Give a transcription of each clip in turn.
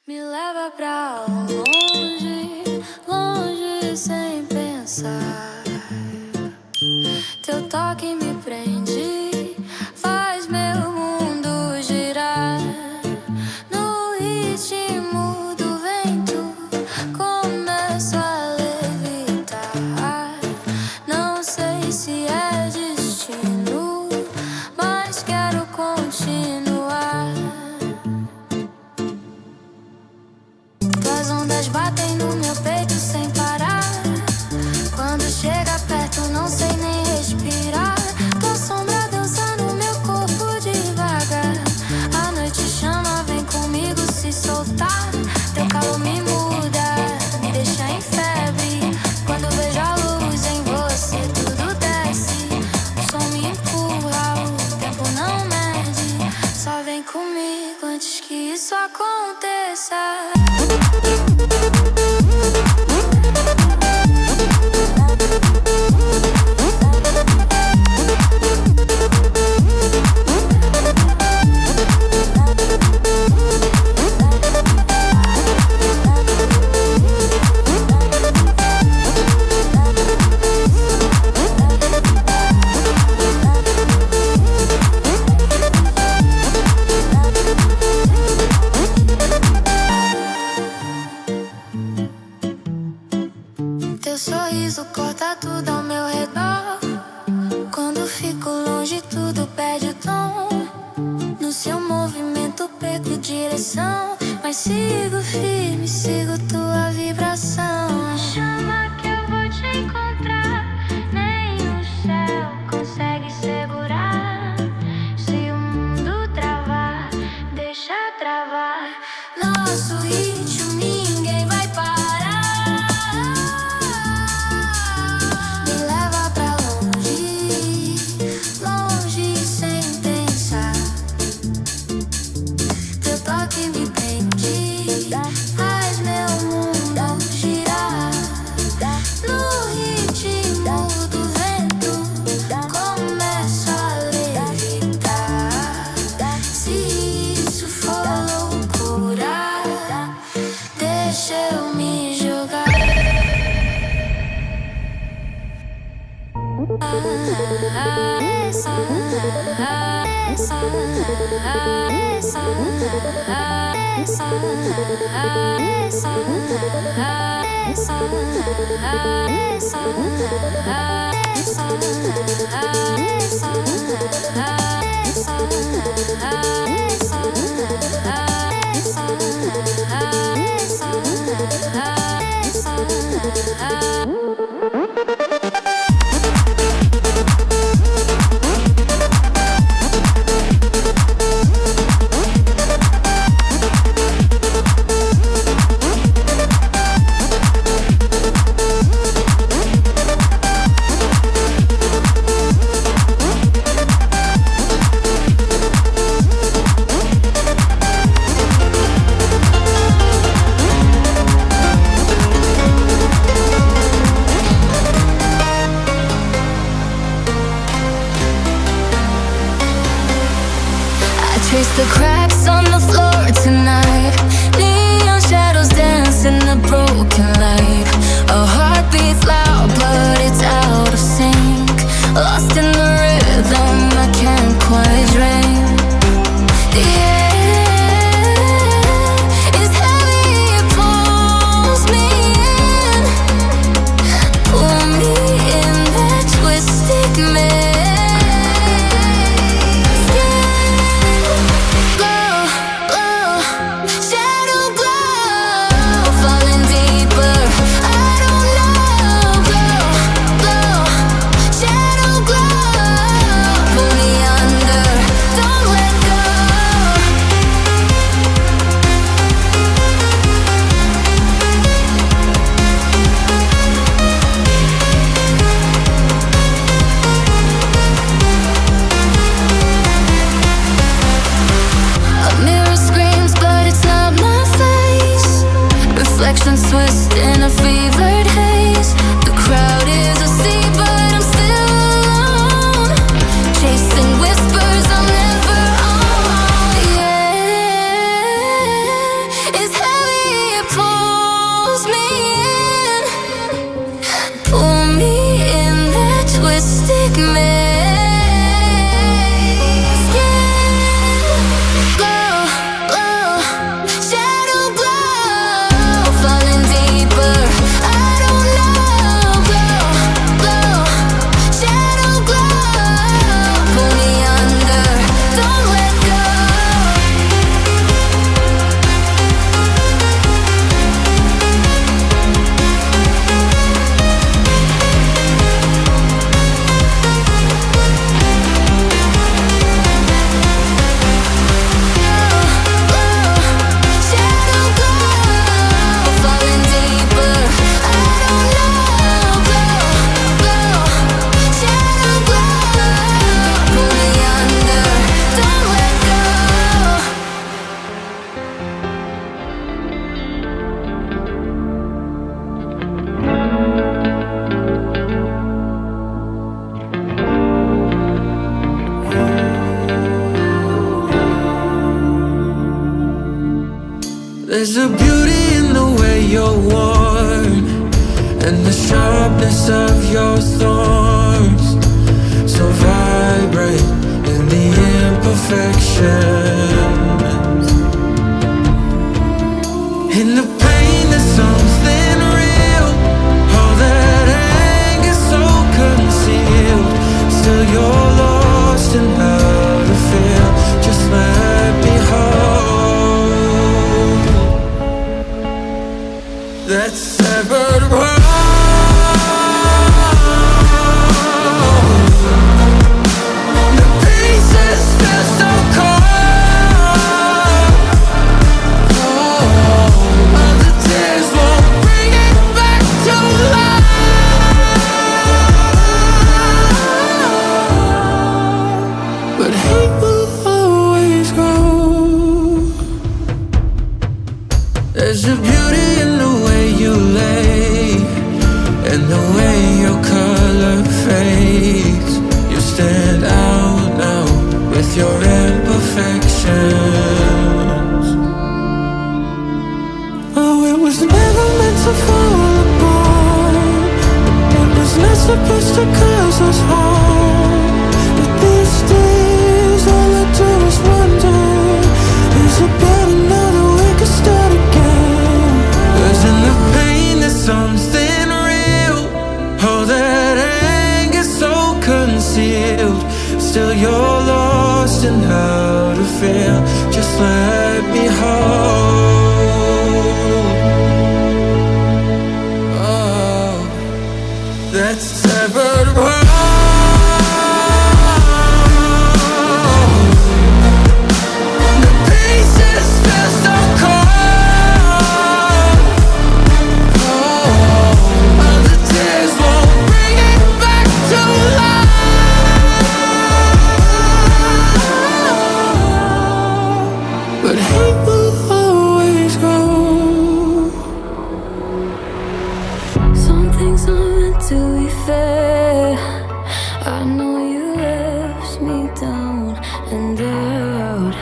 Me leva pra longe, longe sem pensar. Teu toque me prende, faz meu mundo girar. No ritmo do vento, começo a levitar. Não sei se é destino, mas quero continuar. Tuas ondas batem no meu peito sem parar. Quando chega perto não sei nem respirar. Tua sombra dança no meu corpo devagar. A noite chama, vem comigo se soltar. Teu calor me muda, me deixa em febre. Quando vejo a luz em você tudo desce. O som me empurra, o tempo não mede. Só vem comigo antes que isso aconteça. Teu sorriso corta tudo ao meu redor. Quando fico longe tudo perde o tom. No seu movimento perco direção, mas sigo firme, sigo tua vibração. Chama que eu vou te encontrar. Nem o céu consegue segurar. Se o mundo travar, deixa travar. Nosso ritmo ninguém vai parar. Trace the cracks on the floor tonight. Neon shadows dance in the broken light. A heart beats loud but it's out of sync. Lost in the rhythm I can't quite drain. The air is heavy, it pulls me in. Pull me in that twisted mess. Reflections twist in a fevered haze. The crowd is asleep but I'm still alone. Chasing whispers I'm never on. Yeah, it's heavy. with me. There's a beauty in the way you're worn, and the sharpness of your thorns, so vibrant in the imperfections. In the pain there's something real, all that anger so concealed. Still you're lost in how to feel, just let me hold that severed world. The pieces feel so cold. All the tears won't bring it back to life, but hate will always grow. There's a beauty in the way you lay, and the way your color fades. You stand out now with your imperfections. Oh, it was never meant to fall apart. It was not supposed to cause us harm. But these days all I do is wonder, is it better now that we can start again? 'Cause in the pain there's something real, all that anger so concealed. Still you're lost in how to feel, just let me hold. Oh, that severed world. The pieces feel so cold. All the tears won't bring it back to life, but hate will always grow. Some things aren't meant to be fair. I know you left me down and out,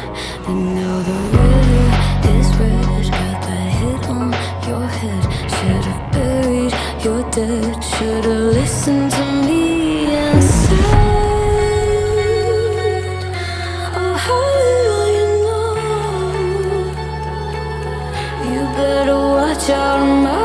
and now the river is red. Got that hit on your head. Should've buried your dead. Should've listened to me instead. Oh, how little you know. You better watch out, my